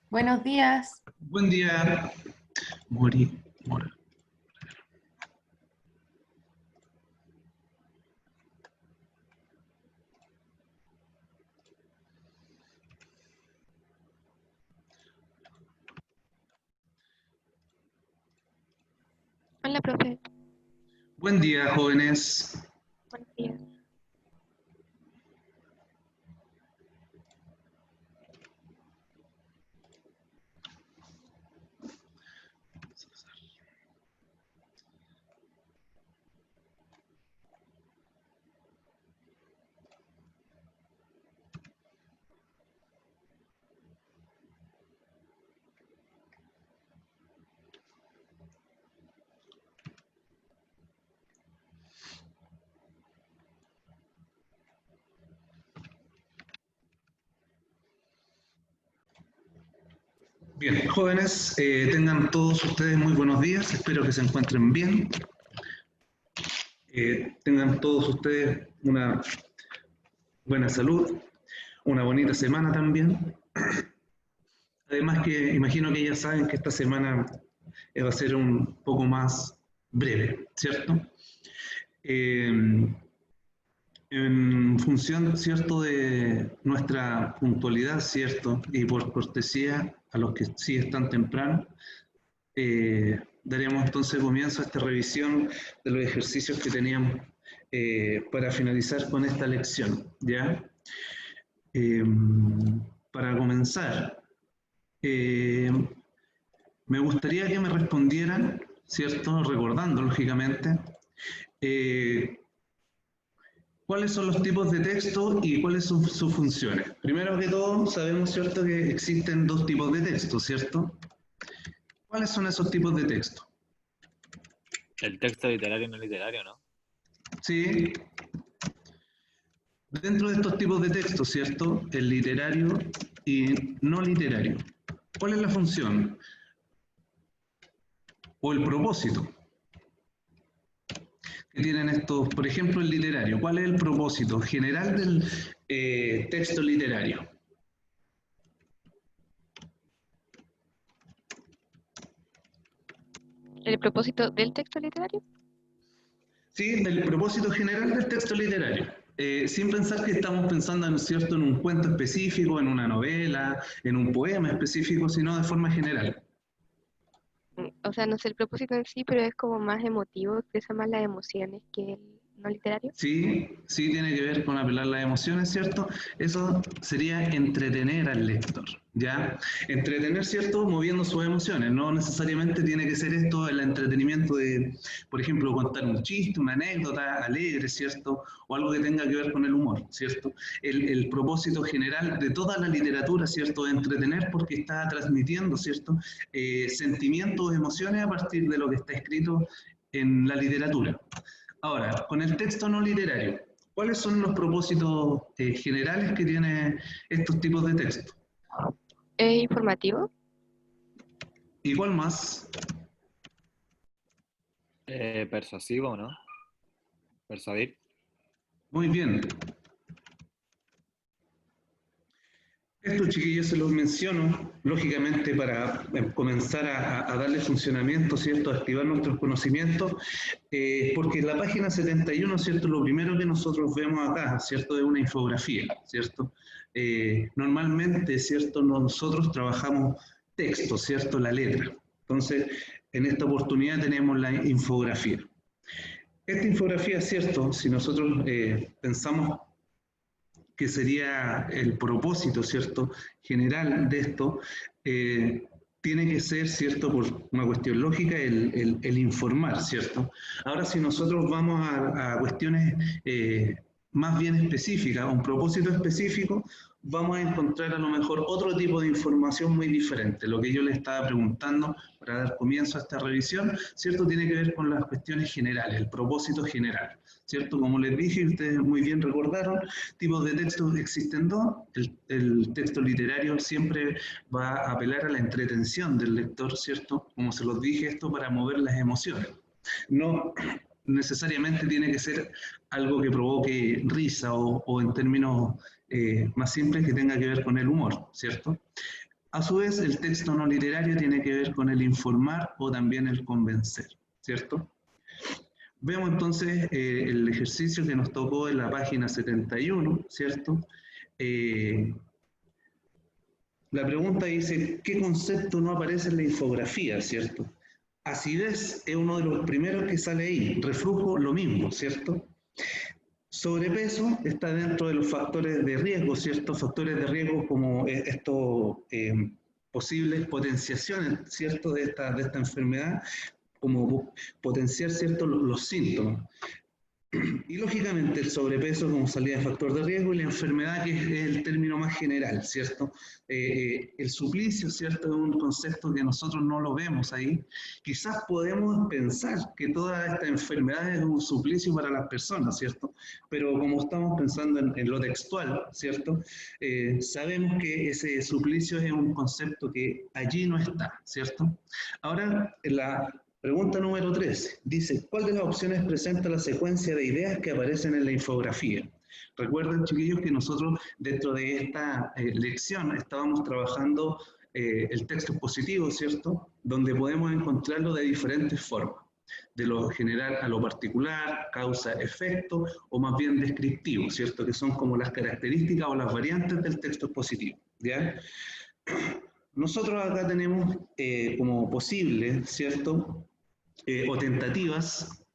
Buenos días. Buen día, Mora. Hola, profe. Buen día, jóvenes. Buenos días. Bien, jóvenes, tengan todos ustedes muy buenos días. Espero que se encuentren bien. Tengan todos ustedes una buena salud, una bonita semana también. Además que imagino que ya saben que esta semana va a ser un poco más breve, ¿cierto? En función, ¿cierto?, de nuestra puntualidad, ¿cierto?, y por cortesía a los que sí están temprano, daremos entonces comienzo a esta revisión de los ejercicios que teníamos para finalizar con esta lección, ¿ya? Para comenzar, me gustaría que me respondieran, ¿cierto?, recordando, lógicamente, ¿cuáles son los tipos de texto y cuáles son sus funciones? Primero que todo, sabemos, ¿cierto?, que existen dos tipos de texto, ¿cierto? ¿Cuáles son esos tipos de texto? El texto literario y no literario, ¿no? Sí. Dentro de estos tipos de texto, ¿cierto?, el literario y no literario. ¿Cuál es la función? O el propósito que tienen estos, por ejemplo, el literario. ¿Cuál es el propósito general del texto literario? ¿El propósito del texto literario? Sí, el propósito general del texto literario. Sin pensar que estamos pensando, ¿no es cierto?, en un cuento específico, en una novela, en un poema específico, sino de forma general. O sea, no sé el propósito en sí, pero es como más emotivo, expresa más las emociones que el no literario. Sí, sí tiene que ver con apelar las emociones, ¿cierto? Eso sería entretener al lector, ¿ya? Entretener, ¿cierto?, moviendo sus emociones. No necesariamente tiene que ser esto el entretenimiento de, por ejemplo, contar un chiste, una anécdota alegre, ¿cierto? O algo que tenga que ver con el humor, ¿cierto? El propósito general de toda la literatura, ¿cierto?, de entretener porque está transmitiendo, ¿cierto?, sentimientos, emociones a partir de lo que está escrito en la literatura. Ahora, con el texto no literario, ¿cuáles son los propósitos generales que tienen estos tipos de texto? ¿Es informativo? ¿Y cuál más? Persuasivo, ¿no? Persuadir. Muy bien. Esto, chiquillos, se los menciono, lógicamente, para comenzar a darle funcionamiento, ¿cierto?, a activar nuestros conocimientos, porque en la página 71, ¿cierto?, lo primero que nosotros vemos acá, ¿cierto?, es una infografía, ¿cierto? Normalmente, ¿cierto?, nosotros trabajamos texto, ¿cierto?, la letra. Entonces, en esta oportunidad tenemos la infografía. Esta infografía, ¿cierto?, si nosotros pensamos que sería el propósito, ¿cierto?, general de esto, tiene que ser, ¿cierto?, por una cuestión lógica, el informar, ¿cierto? Ahora, si nosotros vamos a cuestiones más bien específicas, a un propósito específico, vamos a encontrar a lo mejor otro tipo de información muy diferente. Lo que yo le estaba preguntando para dar comienzo a esta revisión, ¿cierto?, tiene que ver con las cuestiones generales, el propósito general, ¿cierto? Como les dije, ustedes muy bien recordaron, tipos de textos existen dos. El texto literario siempre va a apelar a la entretención del lector, ¿cierto? Como se los dije, esto para mover las emociones. No necesariamente tiene que ser algo que provoque risa o en términos más simples que tenga que ver con el humor, ¿cierto? A su vez, el texto no literario tiene que ver con el informar o también el convencer, ¿cierto? Veamos entonces el ejercicio que nos tocó en la página 71, ¿cierto? La pregunta dice, ¿qué concepto no aparece en la infografía, ¿cierto? Acidez es uno de los primeros que sale ahí, reflujo lo mismo, ¿cierto? Sobrepeso está dentro de los factores de riesgo, ¿cierto? Factores de riesgo como estos posibles potenciaciones, ¿cierto? De esta enfermedad, como potenciar, ¿cierto?, los síntomas. Y lógicamente el sobrepeso como salida de factor de riesgo y la enfermedad, que es el término más general, ¿cierto? El suplicio, ¿cierto?, es un concepto que nosotros no lo vemos ahí. Quizás podemos pensar que toda esta enfermedad es un suplicio para las personas, ¿cierto? Pero como estamos pensando en lo textual, ¿cierto? Sabemos que ese suplicio es un concepto que allí no está, ¿cierto? Ahora, la pregunta número 13. Dice, ¿cuál de las opciones presenta la secuencia de ideas que aparecen en la infografía? Recuerden, chiquillos, que nosotros dentro de esta lección estábamos trabajando el texto expositivo, ¿cierto? Donde podemos encontrarlo de diferentes formas. De lo general a lo particular, causa, efecto, o más bien descriptivo, ¿cierto? Que son como las características o las variantes del texto expositivo, ¿ya? Nosotros acá tenemos como posible, ¿cierto?, o tentativas,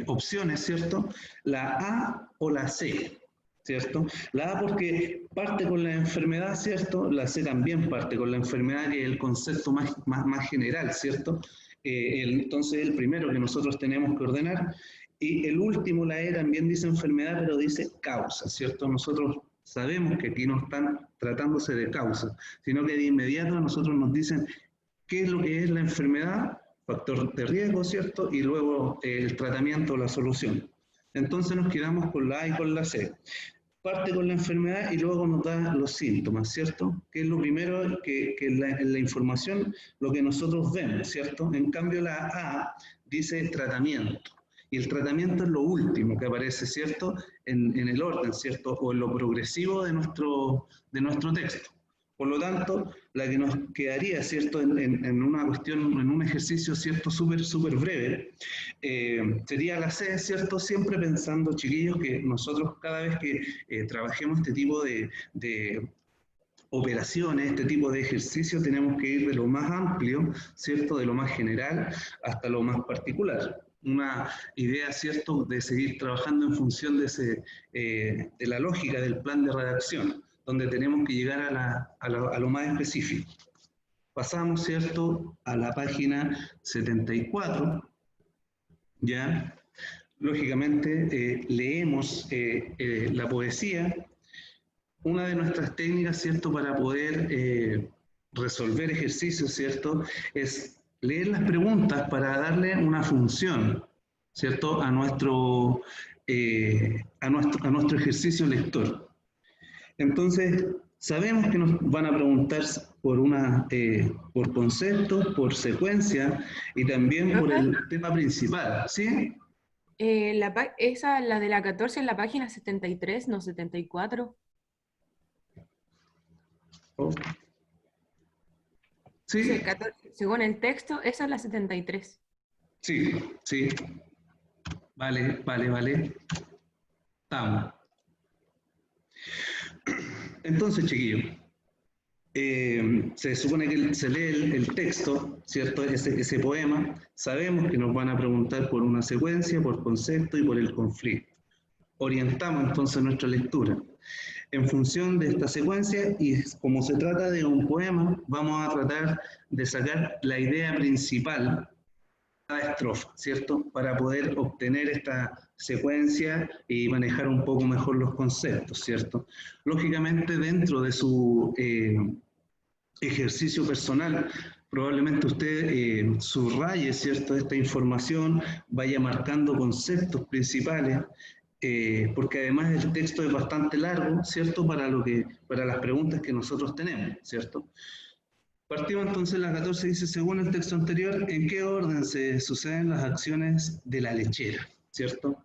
opciones, ¿cierto? La A o la C, ¿cierto? La A porque parte con la enfermedad, ¿cierto? La C también parte con la enfermedad, que es el concepto más general, ¿cierto? Entonces el primero que nosotros tenemos que ordenar. Y el último, la E, también dice enfermedad, pero dice causa, ¿cierto? Nosotros sabemos que aquí no están tratándose de causa, sino que de inmediato a nosotros nos dicen qué es lo que es la enfermedad, factor de riesgo, ¿cierto? Y luego el tratamiento o la solución. Entonces nos quedamos con la A y con la C. Parte con la enfermedad y luego nos da los síntomas, ¿cierto? Que es lo primero que en la información, lo que nosotros vemos, ¿cierto? En cambio la A dice tratamiento. Y el tratamiento es lo último que aparece, ¿cierto? En el orden, ¿cierto? O en lo progresivo de nuestro texto. Por lo tanto, la que nos quedaría, ¿cierto?, en una cuestión, en un ejercicio, ¿cierto?, súper breve, sería la C, ¿cierto?, siempre pensando, chiquillos, que nosotros cada vez que trabajemos este tipo de operaciones, este tipo de ejercicios, tenemos que ir de lo más amplio, ¿cierto?, de lo más general hasta lo más particular. Una idea, ¿cierto?, de seguir trabajando en función de la lógica del plan de redacción, donde tenemos que llegar a lo más específico. Pasamos, ¿cierto?, a la página 74, ¿ya? Lógicamente, leemos la poesía. Una de nuestras técnicas, ¿cierto?, para poder resolver ejercicios, ¿cierto?, es leer las preguntas para darle una función, ¿cierto?, a nuestro ejercicio lector. Entonces, sabemos que nos van a preguntar por concepto, por secuencia y también por el tema principal, ¿sí? La de la 14 en la página 73, no 74. Oh. Sí. Dice 14, según el texto, esa es la 73. Sí, sí. Vale. Estamos. Entonces, chiquillos, se supone que se lee el texto, ¿cierto? Ese poema. Sabemos que nos van a preguntar por una secuencia, por concepto y por el conflicto. Orientamos entonces nuestra lectura. En función de esta secuencia, y como se trata de un poema, vamos a tratar de sacar la idea principal de cada estrofa, ¿cierto? Para poder obtener esta secuencia y manejar un poco mejor los conceptos, ¿cierto? Lógicamente, dentro de su ejercicio personal, probablemente usted subraye, ¿cierto?, esta información, vaya marcando conceptos principales, porque además el texto es bastante largo, ¿cierto?, para las preguntas que nosotros tenemos, ¿cierto? Partimos entonces, la 14 dice, según el texto anterior, ¿en qué orden se suceden las acciones de la lechera? ¿Cierto?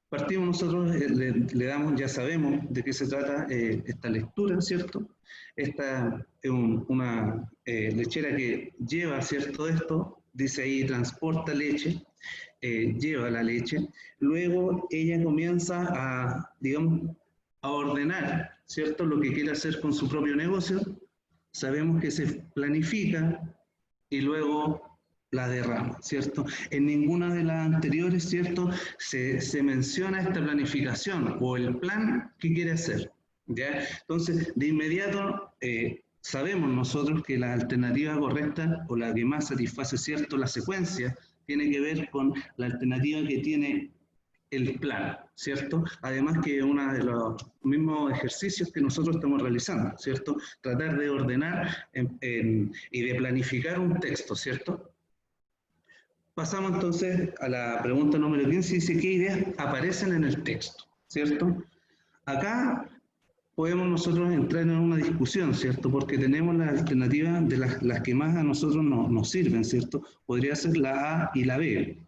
Partimos nosotros, le damos, ya sabemos de qué se trata esta lectura, ¿cierto? Esta es una lechera que lleva, ¿cierto? Esto, dice ahí, transporta leche, lleva la leche. Luego ella comienza a, digamos, a ordenar, ¿cierto? Lo que quiere hacer con su propio negocio. Sabemos que se planifica y luego la derrama, ¿cierto? En ninguna de las anteriores, ¿cierto?, se menciona esta planificación o el plan que quiere hacer, ¿ya? Entonces, de inmediato, sabemos nosotros que la alternativa correcta o la que más satisface, ¿cierto?, la secuencia, tiene que ver con la alternativa que tiene el plan, ¿cierto? Además que uno de los mismos ejercicios que nosotros estamos realizando, ¿cierto? Tratar de ordenar y de planificar un texto, ¿cierto? Pasamos entonces a la pregunta número 15, dice, ¿qué ideas aparecen en el texto? ¿Cierto? Acá podemos nosotros entrar en una discusión, ¿cierto? Porque tenemos las alternativas de las que más a nosotros nos sirven, ¿cierto? Podría ser la A y la B.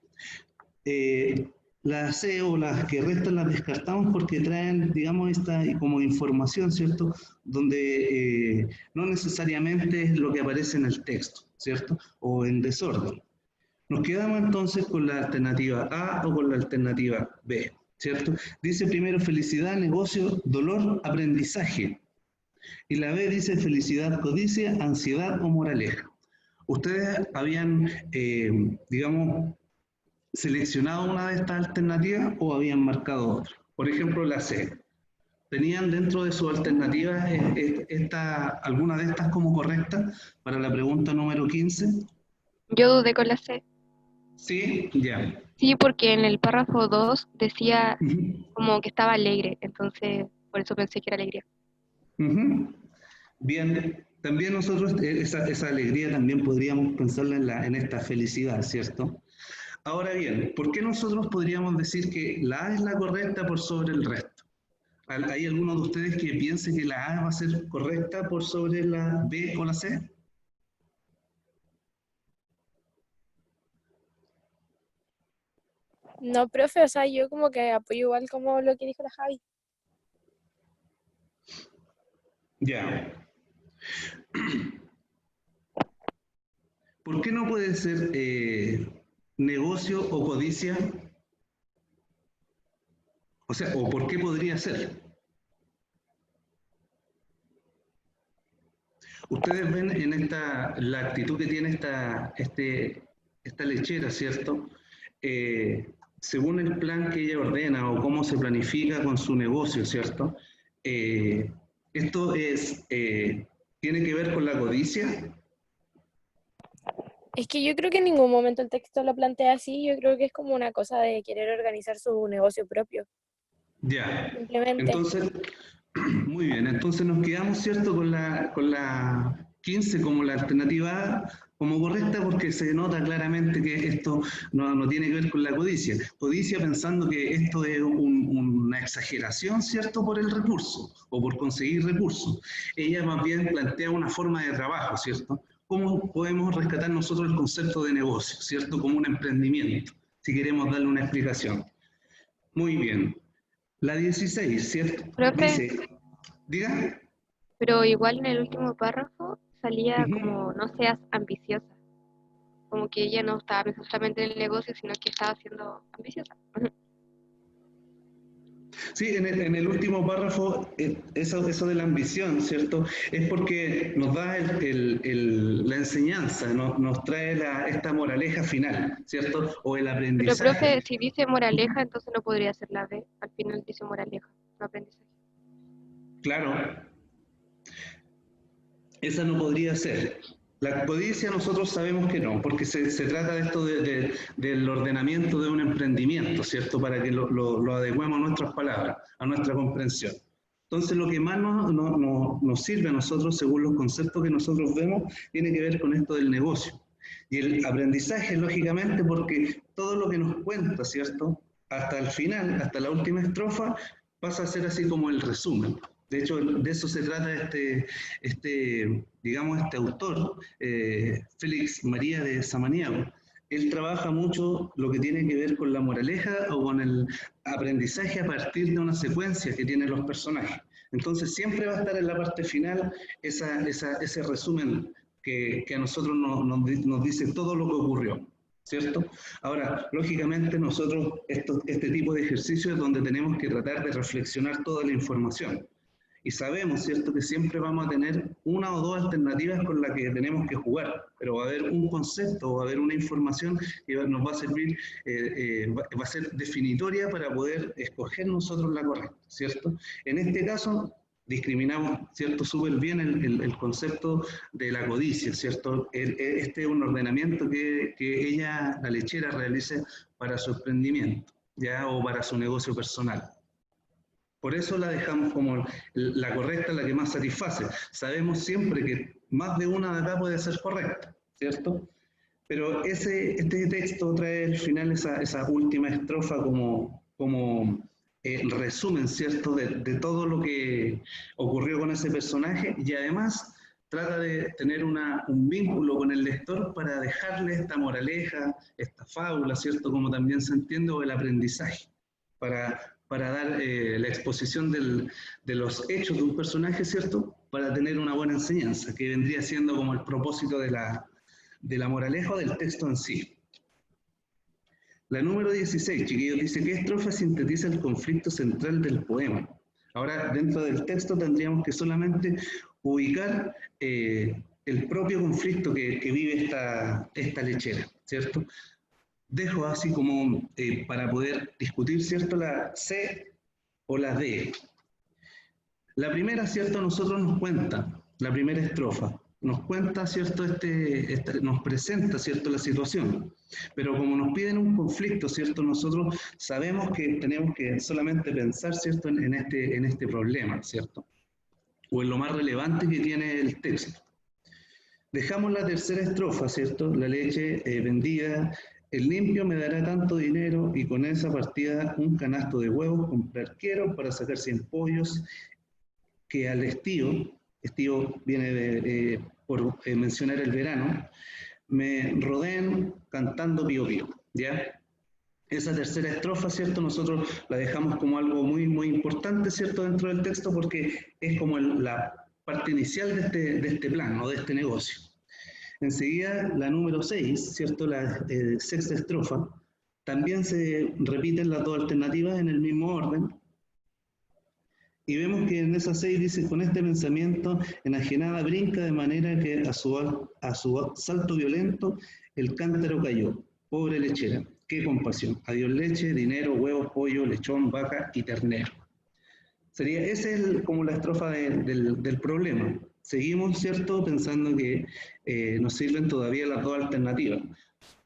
La C o las que restan las descartamos porque traen, digamos, esta como información, ¿cierto? Donde no necesariamente es lo que aparece en el texto, ¿cierto? O en desorden. Nos quedamos entonces con la alternativa A o con la alternativa B, ¿cierto? Dice primero felicidad, negocio, dolor, aprendizaje. Y la B dice felicidad, codicia, ansiedad o moraleja. ¿Ustedes habían, digamos, seleccionado una de estas alternativas o habían marcado otra? Por ejemplo, la C. ¿Tenían dentro de sus alternativas alguna de estas como correcta para la pregunta número 15? Yo dudé con la C. Sí, ya. Sí, porque en el párrafo 2 decía Ujú, como que estaba alegre, entonces por eso pensé que era alegría. ujú. Bien, también nosotros esa alegría también podríamos pensarla en esta felicidad, ¿cierto? Ahora bien, ¿por qué nosotros podríamos decir que la A es la correcta por sobre el resto? ¿Hay alguno de ustedes que piense que la A va a ser correcta por sobre la B o la C? No, profe, o sea, yo como que apoyo igual como lo que dijo la Javi. Ya. ¿Por qué no puede ser negocio o codicia? O sea, ¿o por qué podría ser? Ustedes ven en la actitud que tiene esta lechera, ¿cierto? Según el plan que ella ordena o cómo se planifica con su negocio, ¿cierto? Esto tiene que ver con la codicia. Es que yo creo que en ningún momento el texto lo plantea así, yo creo que es como una cosa de querer organizar su negocio propio, Ya. simplemente. Entonces, muy bien, entonces nos quedamos, ¿cierto?, con la 15 como la alternativa A, como correcta, porque se nota claramente que esto no tiene que ver con la codicia. Codicia pensando que esto es una exageración, ¿cierto?, por el recurso o por conseguir recursos. Ella más bien plantea una forma de trabajo, ¿cierto? ¿Cómo podemos rescatar nosotros el concepto de negocio, ¿cierto?, como un emprendimiento, si queremos darle una explicación. Muy bien. La 16, ¿cierto? Profe, Dice, diga. pero igual en el último párrafo salía Ujú. como no seas ambiciosa, como que ella no estaba pensando solamente en el negocio, sino que estaba siendo ambiciosa. Sí, en el último párrafo, eso de la ambición, ¿cierto? Es porque nos da la enseñanza, nos trae esta moraleja final, ¿cierto? O el Pero aprendizaje. profe, si dice moraleja, entonces no podría ser la B, al final dice moraleja, no aprendizaje. Claro, esa no podría ser. La codicia nosotros sabemos que no, porque se trata de esto del ordenamiento de un emprendimiento, ¿cierto? Para que lo adecuemos a nuestras palabras, a nuestra comprensión. Entonces, lo que más nos sirve a nosotros, según los conceptos que nosotros vemos, tiene que ver con esto del negocio. Y el aprendizaje, lógicamente, porque todo lo que nos cuenta, ¿cierto? Hasta el final, hasta la última estrofa, pasa a ser así como el resumen. De hecho, de eso se trata digamos, este autor, Félix María de Samaniego. Él trabaja mucho lo que tiene que ver con la moraleja o con el aprendizaje a partir de una secuencia que tienen los personajes. Entonces siempre va a estar en la parte final ese resumen que a nosotros nos dice todo lo que ocurrió, ¿cierto? Ahora, lógicamente nosotros este tipo de ejercicios es donde tenemos que tratar de reflexionar toda la información. Y sabemos, ¿cierto?, que siempre vamos a tener una o dos alternativas con las que tenemos que jugar, pero va a haber un concepto, va a haber una información que nos va a servir, va a ser definitoria para poder escoger nosotros la correcta, ¿cierto? En este caso, discriminamos, ¿cierto?, súper bien el concepto de la codicia, ¿cierto? Este es un ordenamiento que ella, la lechera, realice para su emprendimiento, ¿ya? O para su negocio personal. Por eso la dejamos como la correcta, la que más satisface. Sabemos siempre que más de una de acá puede ser correcta, ¿cierto? Pero este texto trae al final esa última estrofa como resumen, ¿cierto?, de todo lo que ocurrió con ese personaje, y además trata de tener un vínculo con el lector para dejarle esta moraleja, esta fábula, ¿cierto?, como también se entiende, o el aprendizaje, para dar la exposición de los hechos de un personaje, ¿cierto?, para tener una buena enseñanza, que vendría siendo como el propósito de la moraleja o del texto en sí. La número 16, chiquillos, dice: ¿qué estrofa sintetiza el conflicto central del poema? Ahora, dentro del texto tendríamos que solamente ubicar el propio conflicto que vive esta lechera, ¿cierto? Dejo así como para poder discutir, ¿cierto?, la C o la D. La primera, ¿cierto?, nosotros nos cuenta, la primera estrofa, nos cuenta, ¿cierto?, nos presenta, ¿cierto?, la situación. Pero como nos piden un conflicto, ¿cierto?, nosotros sabemos que tenemos que solamente pensar, ¿cierto?, en este problema, ¿cierto?, o en lo más relevante que tiene el texto. Dejamos la tercera estrofa, ¿cierto?, la leche vendida, el limpio me dará tanto dinero y con esa partida un canasto de huevos comprar quiero para sacar 100 pollos que al estío viene por mencionar el verano, me rodeen cantando pío pío, ¿ya? Esa tercera estrofa, ¿cierto?, nosotros la dejamos como algo muy, muy importante, ¿cierto?, dentro del texto, porque es como la parte inicial de este plan o de este negocio. Enseguida, la número 6, ¿cierto?, la sexta estrofa, también se repiten las dos alternativas en el mismo orden. Y vemos que en esa 6 dice: con este pensamiento enajenada brinca de manera que a su salto violento el cántaro cayó. Pobre lechera, qué compasión. Adiós leche, dinero, huevos, pollo, lechón, vaca y ternero. Esa es como la estrofa del problema. Seguimos, ¿cierto?, pensando que nos sirven todavía las dos alternativas,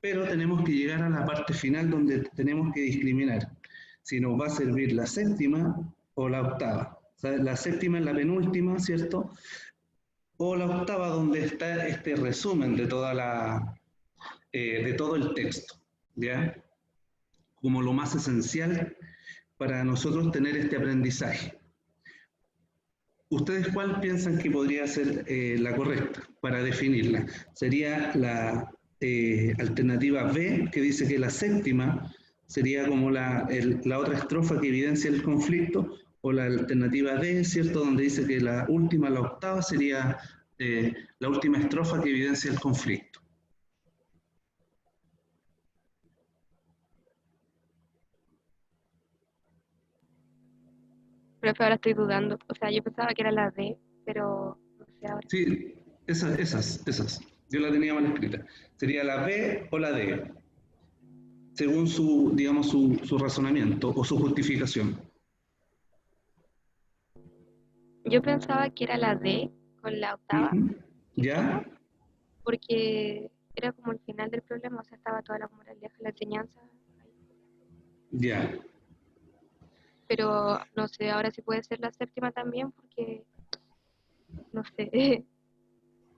pero tenemos que llegar a la parte final donde tenemos que discriminar si nos va a servir la séptima o la octava. O sea, la séptima es la penúltima, ¿cierto?, o la octava, donde está este resumen de todo el texto, ¿ya?, como lo más esencial para nosotros tener este aprendizaje. ¿Ustedes cuál piensan que podría ser la correcta para definirla? ¿Sería la alternativa B, que dice que la séptima sería como la otra estrofa que evidencia el conflicto, o la alternativa D, ¿cierto?, donde dice que la última, la octava, sería la última estrofa que evidencia el conflicto? Profe, ahora estoy dudando. O sea, yo pensaba que era la D, pero no sé ahora. Sí, esas. Yo la tenía mal escrita. Sería la B o la D, según digamos, su razonamiento o su justificación. Yo pensaba que era la D con la octava, Ujú. quinta, ¿Ya? porque era como el final del problema, o sea, estaba toda la moraleja, la enseñanza ahí. Ya. Pero no sé, ahora sí puede ser la séptima también, porque no sé.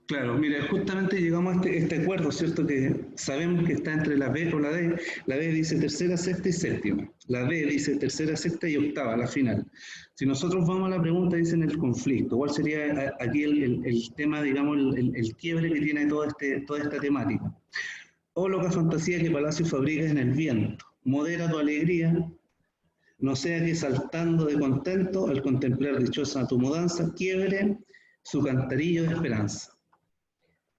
Claro, mira, justamente llegamos a este acuerdo, ¿cierto? Que sabemos que está entre la B o la D. La B dice tercera, sexta y séptima. La D dice tercera, sexta y octava, la final. Si nosotros vamos a la pregunta, dicen el conflicto. ¿Cuál sería aquí el tema, digamos, el quiebre que tiene toda esta temática? O loca fantasía que Palacio fabrica en el viento. Modera tu alegría, no sea que saltando de contento al contemplar dichosa tu mudanza, quiebre su cantarillo de esperanza.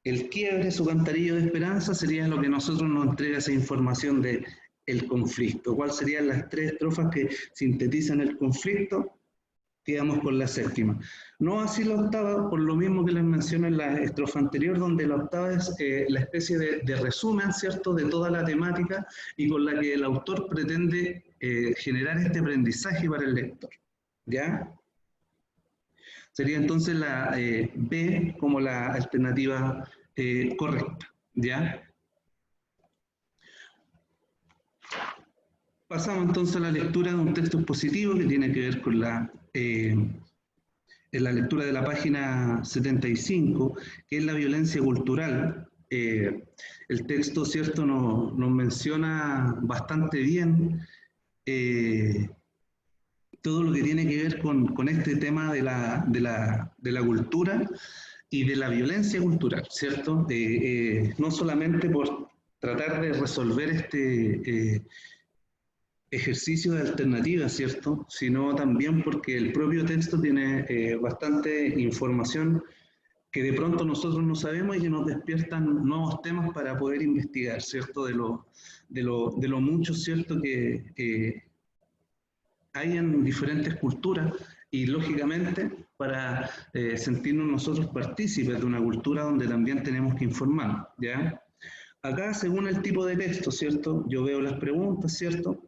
El quiebre, su cantarillo de esperanza, sería lo que nosotros nos entrega esa información de el conflicto. ¿Cuáles serían las tres estrofas que sintetizan el conflicto? Quedamos con la séptima. No así la octava, por lo mismo que les mencioné en la estrofa anterior, donde la octava es la especie de resumen, ¿cierto?, de toda la temática y con la que el autor pretende generar este aprendizaje para el lector. ¿Ya? Sería entonces la B como la alternativa correcta. ¿Ya? Pasamos entonces a la lectura de un texto expositivo que tiene que ver con en la lectura de la página 75, que es la violencia cultural. El texto, ¿cierto?, nos menciona bastante bien todo lo que tiene que ver con este tema de la cultura y de la violencia cultural, ¿cierto? No solamente por tratar de resolver ejercicio de alternativa, ¿cierto? Sino también porque el propio texto tiene bastante información que de pronto nosotros no sabemos y que nos despiertan nuevos temas para poder investigar, ¿cierto? De lo mucho, ¿cierto? Que hay en diferentes culturas y lógicamente para sentirnos nosotros partícipes de una cultura donde también tenemos que informar, ¿ya? Acá, según el tipo de texto, ¿cierto? Yo veo las preguntas, ¿cierto?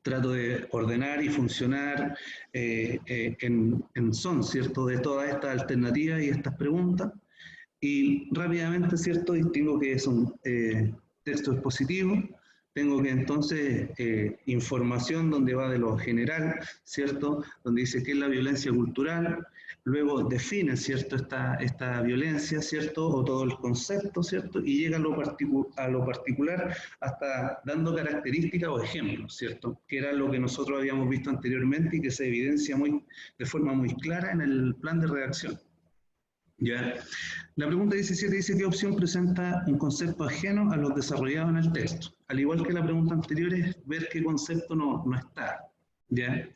Trato de ordenar y funcionar en son, ¿cierto?, de todas estas alternativas y estas preguntas. Y rápidamente, ¿cierto?, distingo que es un texto expositivo. Tengo que entonces información donde va de lo general, ¿cierto?, donde dice qué es la violencia cultural, luego define, ¿cierto?, esta violencia, ¿cierto?, o todo el concepto, ¿cierto?, y llega a lo particular hasta dando características o ejemplos, ¿cierto?, que era lo que nosotros habíamos visto anteriormente y que se evidencia de forma muy clara en el plan de redacción. ¿Ya? La pregunta 17 dice qué opción presenta un concepto ajeno a los desarrollados en el texto. Al igual que la pregunta anterior es ver qué concepto no está. ¿Ya?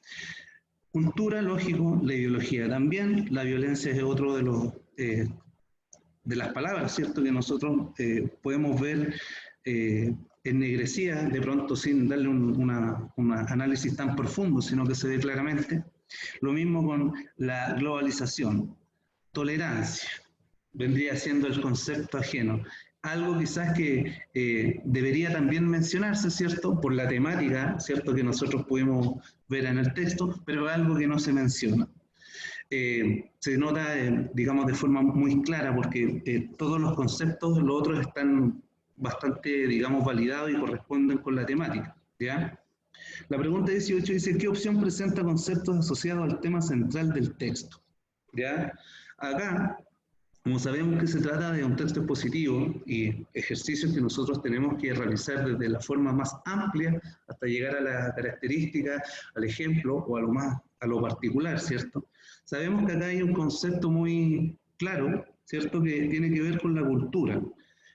Cultura, lógico, la ideología también, la violencia es otro de las palabras, ¿cierto?, que nosotros podemos ver ennegrecida de pronto sin darle un análisis tan profundo, sino que se ve claramente. Lo mismo con la globalización. Tolerancia vendría siendo el concepto ajeno. Algo quizás que debería también mencionarse, ¿cierto?, por la temática, ¿cierto?, que nosotros pudimos ver en el texto, pero algo que no se menciona. Se nota, digamos, de forma muy clara, porque todos los conceptos, los otros están bastante, digamos, validados y corresponden con la temática, ¿ya? La pregunta 18 dice, ¿qué opción presenta conceptos asociados al tema central del texto? ¿Ya? Acá, como sabemos que se trata de un texto expositivo y ejercicios que nosotros tenemos que realizar desde la forma más amplia hasta llegar a la característica, al ejemplo o a lo particular, ¿cierto? Sabemos que acá hay un concepto muy claro, ¿cierto?, que tiene que ver con la cultura.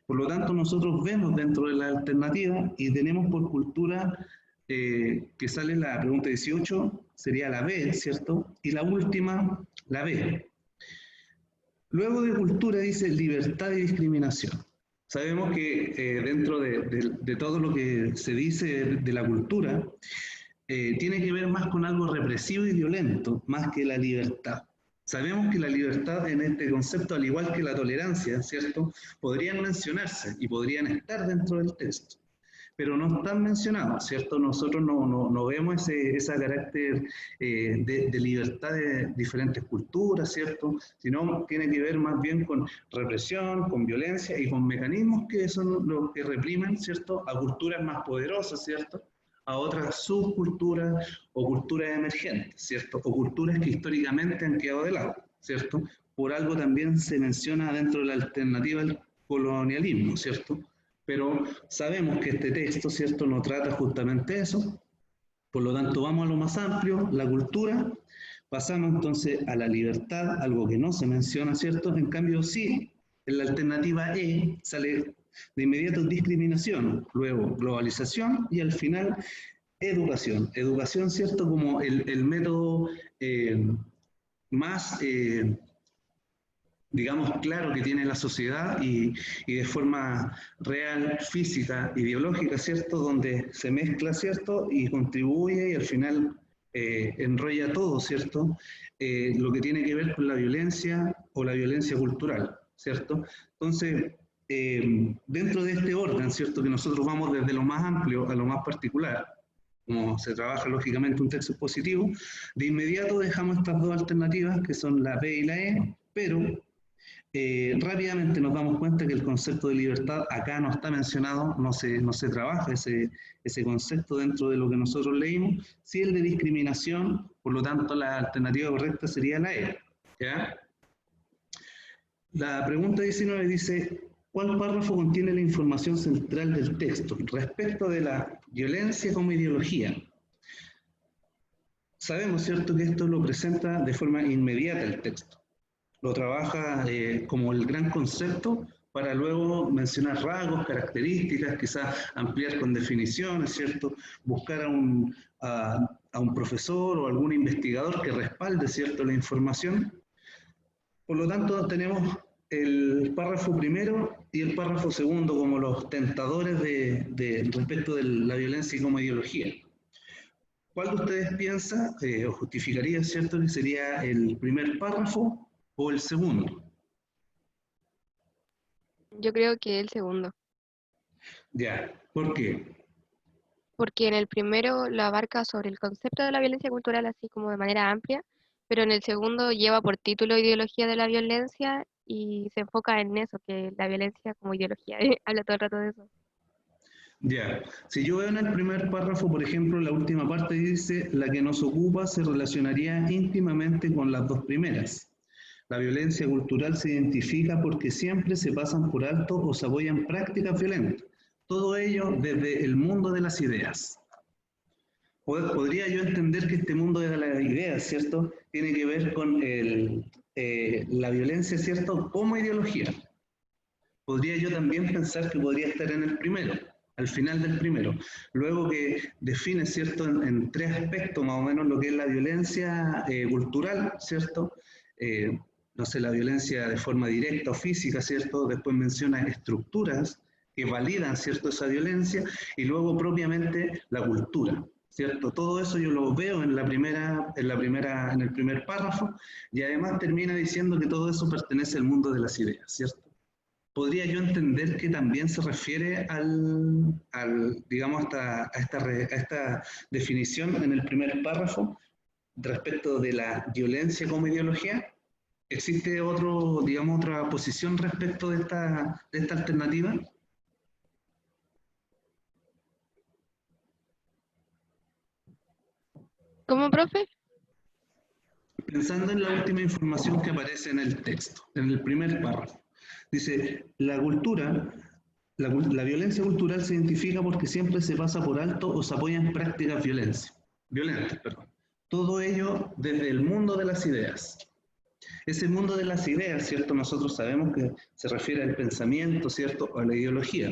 Por lo tanto, nosotros vemos dentro de la alternativa y tenemos por cultura que sale la pregunta 18, sería la B, ¿cierto? Y la última, la B. Luego de cultura dice libertad y discriminación. Sabemos que dentro de todo lo que se dice de la cultura, tiene que ver más con algo represivo y violento, más que la libertad. Sabemos que la libertad en este concepto, al igual que la tolerancia, ¿cierto?, podrían mencionarse y podrían estar dentro del texto. pero no están mencionados, ¿cierto? Nosotros no vemos ese carácter de libertad de diferentes culturas, ¿cierto? Sino tiene que ver más bien con represión, con violencia y con mecanismos que son los que reprimen, ¿cierto? A culturas más poderosas, ¿cierto? A otras subculturas o culturas emergentes, ¿cierto? O culturas que históricamente han quedado de lado, ¿cierto? Por algo también se menciona dentro de la alternativa al colonialismo, ¿cierto? Pero sabemos que este texto, ¿cierto?, no trata justamente eso. Por lo tanto, vamos a lo más amplio, la cultura. Pasamos entonces a la libertad, algo que no se menciona, ¿cierto? En cambio, sí, en la alternativa E sale de inmediato discriminación, luego globalización y al final educación. Educación, ¿cierto?, como el método más digamos, claro que tiene la sociedad y de forma real, física y biológica, ¿cierto? Donde se mezcla, ¿cierto? Y contribuye y al final enrolla todo, ¿cierto? Lo que tiene que ver con la violencia o la violencia cultural, ¿cierto? Entonces, dentro de este orden, ¿cierto? Que nosotros vamos desde lo más amplio a lo más particular, como se trabaja lógicamente un texto expositivo, de inmediato dejamos estas dos alternativas que son la B y la E, pero rápidamente nos damos cuenta que el concepto de libertad acá no está mencionado, no se trabaja ese concepto dentro de lo que nosotros leímos, sí el de discriminación, por lo tanto la alternativa correcta sería la E. ¿Ya? La pregunta 19 dice, ¿cuál párrafo contiene la información central del texto respecto de la violencia como ideología? Sabemos, ¿cierto?, que esto lo presenta de forma inmediata el texto. Lo trabaja como el gran concepto para luego mencionar rasgos, características, quizás ampliar con definiciones, ¿cierto? Buscar a un profesor o algún investigador que respalde, ¿cierto?, la información. Por lo tanto, tenemos el párrafo primero y el párrafo segundo como los tentadores respecto de la violencia como ideología. ¿Cuál de ustedes piensa o justificaría, ¿cierto?, que sería el primer párrafo o el segundo? Yo creo que el segundo, Ya, ¿por qué? porque en el primero lo abarca sobre el concepto de la violencia cultural así como de manera amplia, pero en el segundo lleva por título ideología de la violencia y se enfoca en eso, que la violencia como ideología, habla todo el rato de eso. Ya, si yo veo en el primer párrafo, por ejemplo, la última parte dice, la que nos ocupa se relacionaría íntimamente con las dos primeras. La violencia cultural se identifica porque siempre se pasan por alto o se apoyan prácticas violentas. Todo ello desde el mundo de las ideas. Podría yo entender que este mundo de las ideas, ¿cierto?, tiene que ver con la violencia, ¿cierto?, como ideología. Podría yo también pensar que podría estar en el primero, al final del primero. Luego que define, ¿cierto?, en tres aspectos más o menos lo que es la violencia cultural, ¿cierto? No sé, la violencia de forma directa o física, ¿cierto? Después menciona estructuras que validan, ¿cierto?, esa violencia, y luego propiamente la cultura, ¿cierto? Todo eso yo lo veo en el primer párrafo, y además termina diciendo que todo eso pertenece al mundo de las ideas, ¿cierto? Podría yo entender que también se refiere digamos, a esta definición en el primer párrafo respecto de la violencia como ideología. ¿Existe digamos, otra posición respecto de esta alternativa? ¿Cómo, profe? Pensando en la última información que aparece en el texto, en el primer párrafo. Dice, la violencia cultural se identifica porque siempre se pasa por alto o se apoyan prácticas violentas. Todo ello desde el mundo de las ideas. Ese mundo de las ideas, ¿cierto? Nosotros sabemos que se refiere al pensamiento, ¿cierto?, o a la ideología.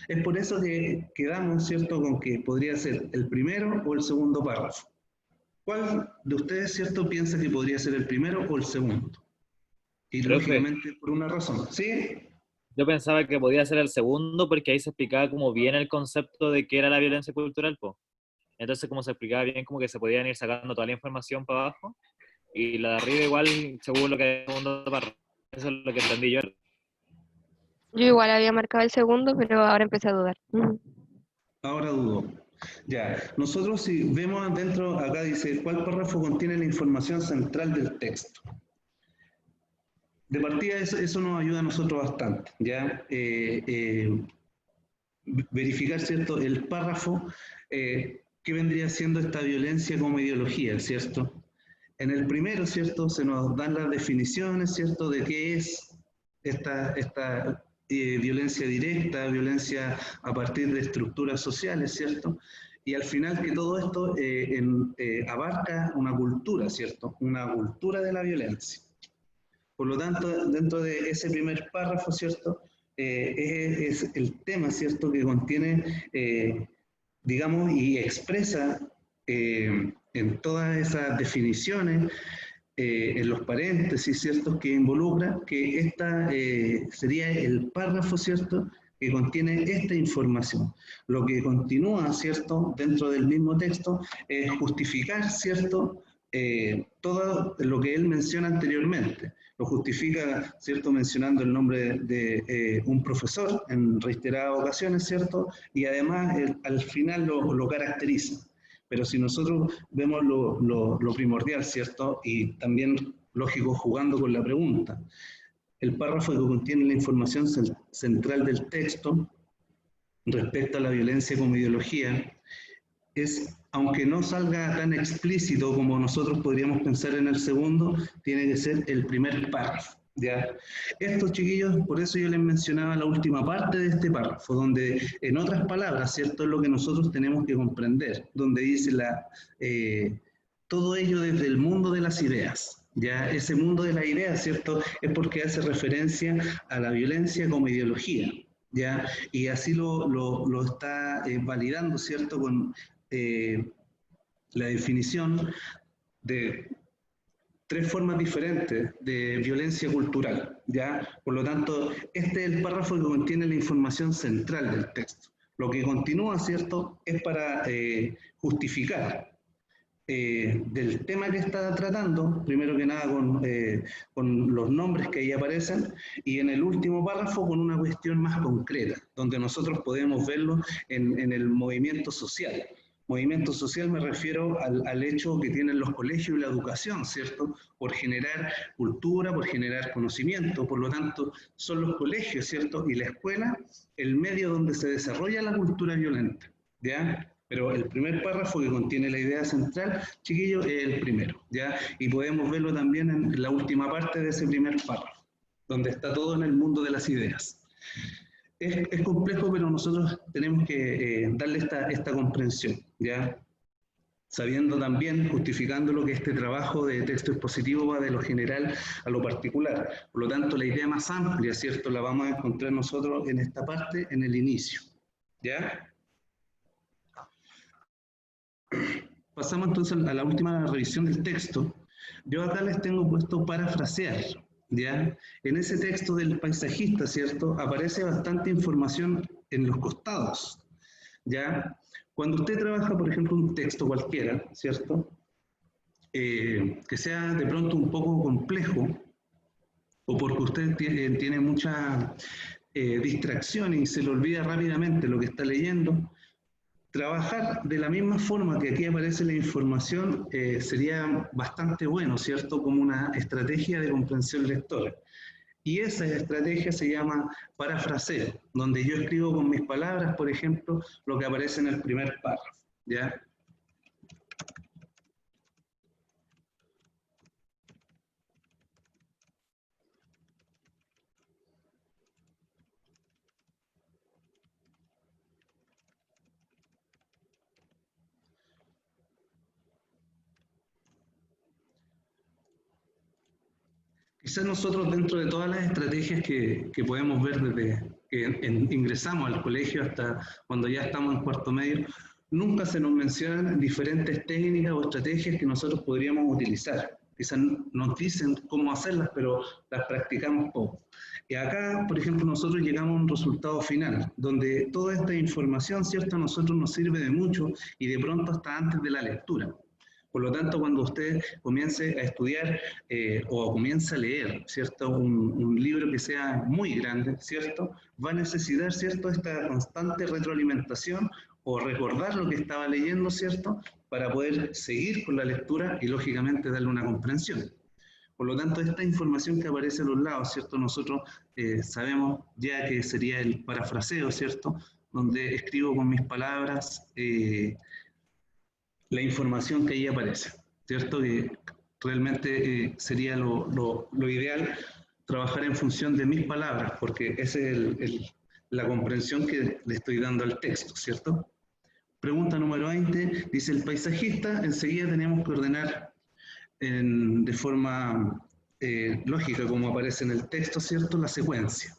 Es por eso que quedamos, ¿cierto?, con que podría ser el primero o el segundo párrafo. ¿Cuál de ustedes, cierto, piensa que podría ser el primero o el segundo? Y Profe, lógicamente por una razón. ¿Sí? yo pensaba que podía ser el segundo porque ahí se explicaba como bien el concepto de qué era la violencia cultural, po. Entonces, como se explicaba bien, como que se podían ir sacando toda la información para abajo, y la de arriba igual, según lo que hay en el segundo párrafo. Eso es lo que entendí yo. Yo igual había marcado el segundo, pero ahora empecé a dudar. Ahora dudo. Ya, nosotros si vemos dentro, acá dice, ¿cuál párrafo contiene la información central del texto? De partida eso nos ayuda a nosotros bastante, ¿ya? Verificar, ¿cierto?, el párrafo que vendría siendo esta violencia como ideología, ¿cierto? En el primero, ¿cierto?, se nos dan las definiciones, ¿cierto?, de qué es esta violencia directa, violencia a partir de estructuras sociales, ¿cierto? Y al final que todo esto abarca una cultura, ¿cierto? Una cultura de la violencia. Por lo tanto, dentro de ese primer párrafo, ¿cierto?, es el tema, ¿cierto?, que contiene, digamos, y expresa en todas esas definiciones, en los paréntesis, ¿cierto?, que involucra que esta sería el párrafo, ¿cierto?, que contiene esta información. Lo que continúa, ¿cierto?, dentro del mismo texto es justificar, ¿cierto?, todo lo que él menciona anteriormente. Lo justifica, ¿cierto?, mencionando el nombre de un profesor en reiteradas ocasiones, ¿cierto?, y además al final lo caracteriza. Pero si nosotros vemos lo primordial, ¿cierto?, y también, lógico, jugando con la pregunta, el párrafo que contiene la información central del texto respecto a la violencia como ideología es, aunque no salga tan explícito como nosotros podríamos pensar en el segundo, tiene que ser el primer párrafo, ¿ya? Estos, chiquillos, por eso yo les mencionaba la última parte de este párrafo, donde, en otras palabras, ¿cierto?, es lo que nosotros tenemos que comprender, donde dice todo ello desde el mundo de las ideas. Ya ese mundo de las ideas, ¿cierto?, es porque hace referencia a la violencia como ideología, ¿ya? Y así lo está validando, ¿cierto?, con la definición de 3 formas diferentes de violencia cultural, ¿ya? Por lo tanto, este es el párrafo que contiene la información central del texto. Lo que continúa, ¿cierto?, es para justificar del tema que está tratando, primero que nada con los nombres que ahí aparecen, y en el último párrafo con una cuestión más concreta, donde nosotros podemos verlo en el movimiento social. Movimiento social me refiero al hecho que tienen los colegios y la educación, ¿cierto?, por generar cultura, por generar conocimiento. Por lo tanto, son los colegios, ¿cierto?, y la escuela el medio donde se desarrolla la cultura violenta, ¿ya? Pero el primer párrafo que contiene la idea central, chiquillos, es el primero, ¿ya? Y podemos verlo también en la última parte de ese primer párrafo, donde está todo en el mundo de las ideas. Es complejo, pero nosotros tenemos que darle esta comprensión, ¿ya? Sabiendo también, justificándolo, que este trabajo de texto expositivo va de lo general a lo particular. Por lo tanto, la idea más amplia, ¿cierto?, la vamos a encontrar nosotros en esta parte, en el inicio, ¿ya? Pasamos entonces a la última revisión del texto. Yo acá les tengo puesto parafrasear, ¿ya? En ese texto del paisajista, ¿cierto?, aparece bastante información en los costados, ¿ya? Cuando usted trabaja, por ejemplo, un texto cualquiera, ¿cierto?, que sea de pronto un poco complejo, o porque usted tiene mucha distracción y se le olvida rápidamente lo que está leyendo, trabajar de la misma forma que aquí aparece la información sería bastante bueno, ¿cierto?, como una estrategia de comprensión lectora. Y esa estrategia se llama parafraseo, donde yo escribo con mis palabras, por ejemplo, lo que aparece en el primer párrafo, ¿ya? Quizás nosotros, dentro de todas las estrategias que podemos ver desde que ingresamos al colegio hasta cuando ya estamos en cuarto medio, nunca se nos mencionan diferentes técnicas o estrategias que nosotros podríamos utilizar. Quizás nos dicen cómo hacerlas, pero las practicamos poco. Y acá, por ejemplo, nosotros llegamos a un resultado final, donde toda esta información, ¿cierto?, a nosotros nos sirve de mucho y de pronto hasta antes de la lectura. Por lo tanto, cuando usted comience a estudiar o comience a leer, ¿cierto?, un libro que sea muy grande, ¿cierto?, va a necesitar, ¿cierto?, esta constante retroalimentación o recordar lo que estaba leyendo, ¿cierto? Para poder seguir con la lectura y lógicamente darle una comprensión. Por lo tanto, esta información que aparece a los lados, ¿cierto? Nosotros sabemos ya que sería el parafraseo, ¿cierto? Donde escribo con mis palabras la información que ahí aparece, ¿cierto? Que realmente sería lo ideal trabajar en función de mis palabras, porque esa es la comprensión que le estoy dando al texto, ¿cierto? Pregunta número 20, dice el paisajista, enseguida tenemos que ordenar de forma lógica, como aparece en el texto, ¿cierto? La secuencia.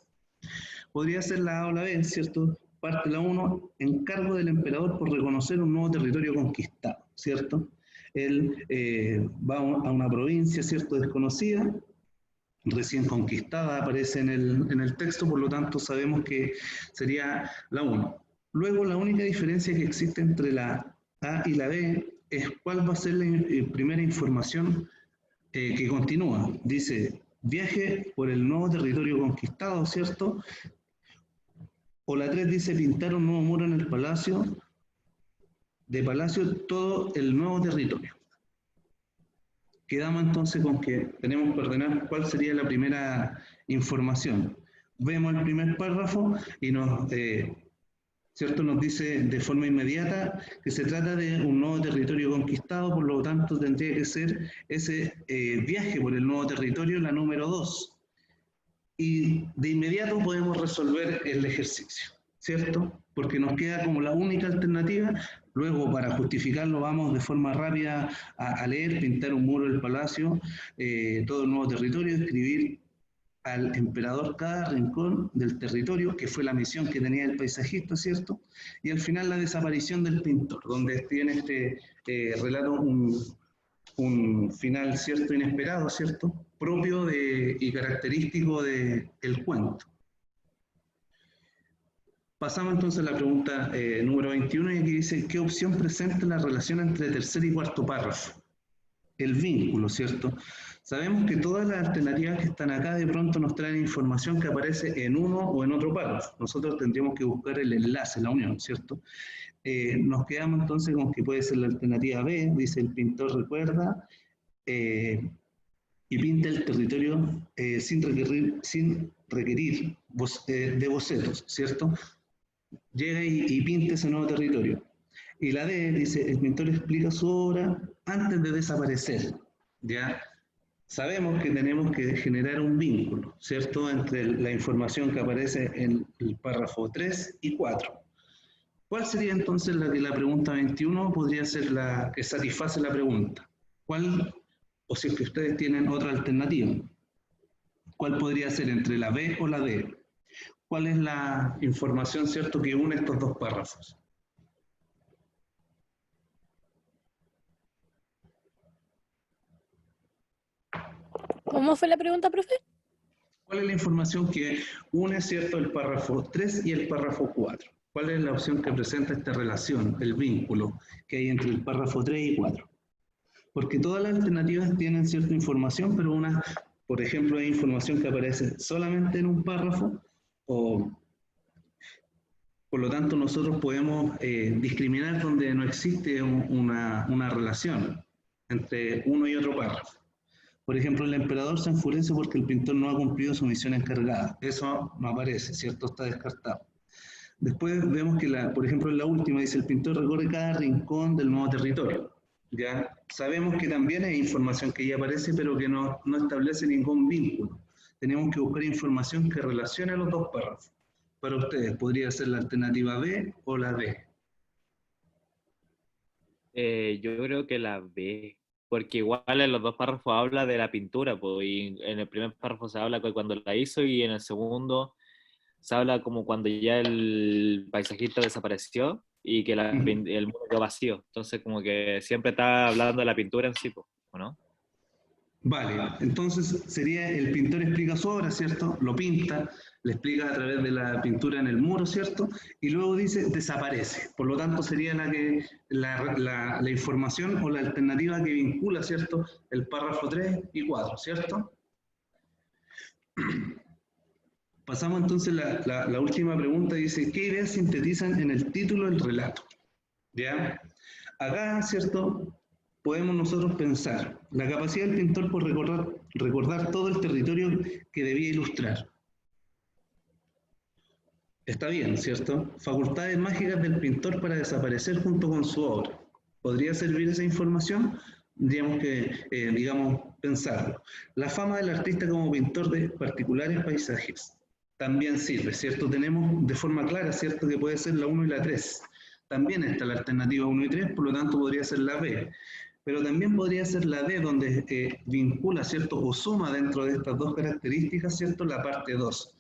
Podría ser la A o la B, ¿cierto? Parte la 1, encargo del emperador por reconocer un nuevo territorio conquistado, ¿cierto? Él va a una provincia, ¿cierto? Desconocida, recién conquistada, aparece en el texto, por lo tanto sabemos que sería la 1. Luego, la única diferencia que existe entre la A y la B es cuál va a ser la primera información que continúa. Dice, viaje por el nuevo territorio conquistado, ¿cierto? O la 3 dice, pintar un nuevo muro en el palacio, todo el nuevo territorio. Quedamos entonces con que tenemos que ordenar cuál sería la primera información. Vemos el primer párrafo y ¿cierto? Nos dice de forma inmediata que se trata de un nuevo territorio conquistado, por lo tanto tendría que ser ese viaje por el nuevo territorio la número 2. Y de inmediato podemos resolver el ejercicio, ¿cierto? Porque nos queda como la única alternativa. Luego, para justificarlo, vamos de forma rápida a leer, pintar un muro del palacio, todo el nuevo territorio, escribir al emperador cada rincón del territorio, que fue la misión que tenía el paisajista, ¿cierto? Y al final la desaparición del pintor, donde tiene este relato un final, ¿cierto? Inesperado, ¿cierto? Propio y característico del cuento. Pasamos entonces a la pregunta número 21, y aquí dice, ¿qué opción presenta la relación entre tercer y cuarto párrafo? El vínculo, ¿cierto? Sabemos que todas las alternativas que están acá de pronto nos traen información que aparece en uno o en otro párrafo. Nosotros tendríamos que buscar el enlace, la unión, ¿cierto? Nos quedamos entonces con que puede ser la alternativa B, dice el pintor recuerda, y pinta el territorio sin requerir de bocetos, ¿cierto? Llega y pinta ese nuevo territorio. Y la D dice, el pintor explica su obra antes de desaparecer, ¿ya? Sabemos que tenemos que generar un vínculo, ¿cierto?, entre la información que aparece en el párrafo 3 y 4. ¿Cuál sería entonces la pregunta 21? Podría ser la que satisface la pregunta. ¿Cuál, o si es que ustedes tienen otra alternativa, cuál podría ser entre la B o la D? ¿Cuál es la información, ¿cierto?, que une estos dos párrafos? ¿Cómo fue la pregunta, profe? ¿Cuál es la información que une, ¿cierto?, el párrafo 3 y el párrafo 4? ¿Cuál es la opción que presenta esta relación, el vínculo que hay entre el párrafo 3 y 4? Porque todas las alternativas tienen cierta información, pero una, por ejemplo, hay información que aparece solamente en un párrafo, o por lo tanto nosotros podemos discriminar donde no existe una relación entre uno y otro párrafo. Por ejemplo, el emperador se enfurece porque el pintor no ha cumplido su misión encargada. Eso no aparece, ¿cierto? Está descartado. Después vemos que, por ejemplo, en la última dice, el pintor recorre cada rincón del nuevo territorio. ¿Ya? Sabemos que también hay información que ya aparece, pero que no establece ningún vínculo. Tenemos que buscar información que relacione los dos párrafos. Para ustedes, ¿podría ser la alternativa B o la D? Yo creo que la B, porque igual en los dos párrafos habla de la pintura, pues, y en el primer párrafo se habla cuando la hizo y en el segundo se habla como cuando ya el paisajista desapareció y que el muro quedó vacío. Entonces como que siempre está hablando de la pintura en sí, pues, ¿o no? Vale, entonces sería el pintor explica su obra, ¿cierto? Lo pinta, le explica a través de la pintura en el muro, ¿cierto? Y luego dice desaparece. Por lo tanto sería la información o la alternativa que vincula, ¿cierto?, el párrafo 3 y 4, ¿cierto? Pasamos entonces la última pregunta, dice, ¿qué ideas sintetizan en el título del relato? ¿Ya? Acá, ¿cierto? Podemos nosotros pensar la capacidad del pintor por recordar todo el territorio que debía ilustrar. Está bien, ¿cierto? Facultades mágicas del pintor para desaparecer junto con su obra. ¿Podría servir esa información? Digamos que, pensarlo. La fama del artista como pintor de particulares paisajes. También sirve, ¿cierto? Tenemos de forma clara, ¿cierto? Que puede ser la 1 y la 3. También está la alternativa 1 y 3, por lo tanto podría ser la B. Pero también podría ser la D, donde vincula, ¿cierto? O suma dentro de estas dos características, ¿cierto? La parte 2.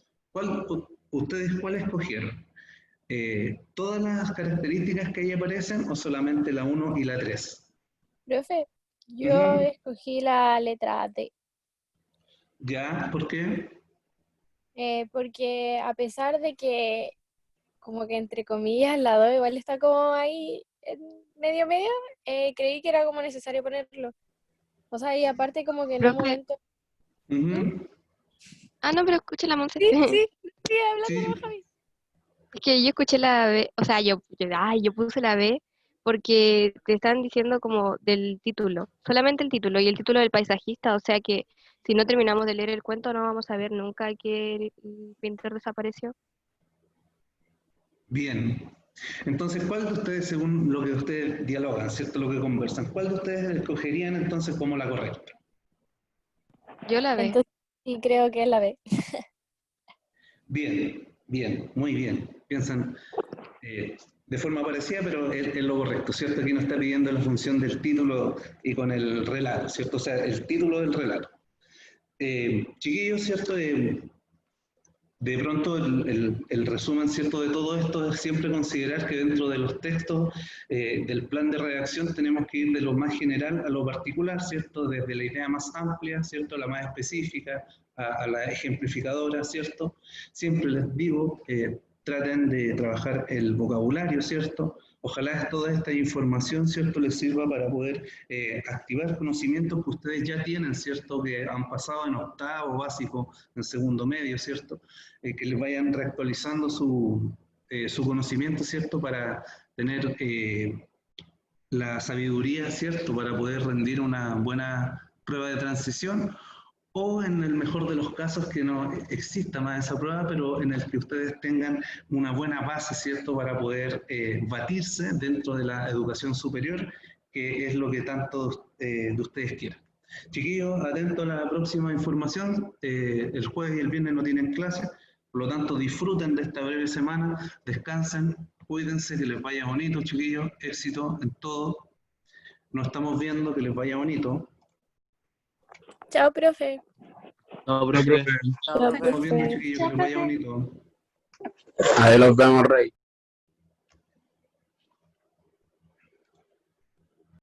¿Ustedes cuál escogieron? ¿Todas las características que ahí aparecen o solamente la 1 y la 3? Profe, yo escogí la letra D, ¿Ya? ¿Por qué? porque a pesar de que, como que entre comillas, la 2 igual está como ahí en medio, creí que era como necesario ponerlo. O sea, y aparte como que en un Profe, momento... Ujú. no, pero escuché la Monse. Sí, hablando Sí, con Javi. Es que yo escuché la B, o sea, yo puse la B porque te están diciendo como del título, solamente el título y el título del paisajista, o sea que si no terminamos de leer el cuento no vamos a ver nunca que el pintor desapareció. bien. Entonces, ¿cuál de ustedes, según lo que ustedes dialogan, ¿cierto? Lo que conversan, ¿cuál de ustedes escogerían entonces como la correcta? Yo la B. Entonces sí creo que es la B. Bien, bien, muy bien. Piensan de forma parecida, pero es lo correcto, ¿cierto? Aquí nos está pidiendo la función del título y con el relato, ¿cierto? O sea, el título del relato. Chiquillos, ¿cierto? De pronto el resumen, ¿cierto? De todo esto es siempre considerar que dentro de los textos del plan de redacción tenemos que ir de lo más general a lo particular, ¿cierto? Desde la idea más amplia, ¿cierto? La más específica, a la ejemplificadora, ¿cierto? Siempre les digo, traten de trabajar el vocabulario, ¿cierto? Ojalá toda esta información, ¿cierto?, les sirva para poder activar conocimientos que ustedes ya tienen, ¿cierto?, que han pasado en octavo básico, en segundo medio, ¿cierto?, que les vayan reactualizando su conocimiento, ¿cierto?, para tener la sabiduría, ¿cierto?, para poder rendir una buena prueba de transición, o en el mejor de los casos que no exista más esa prueba, pero en el que ustedes tengan una buena base, ¿cierto?, para poder batirse dentro de la educación superior, que es lo que tanto de ustedes quieran. Chiquillos, atentos a la próxima información. El jueves y el viernes no tienen clase, por lo tanto disfruten de esta breve semana, descansen, cuídense, que les vaya bonito, chiquillos, éxito en todo. Nos estamos viendo, que les vaya bonito. Chao, profe. No, profe. Nos estamos viendo, chiquillos, que les vaya bonito. Ahí los vemos, Rey.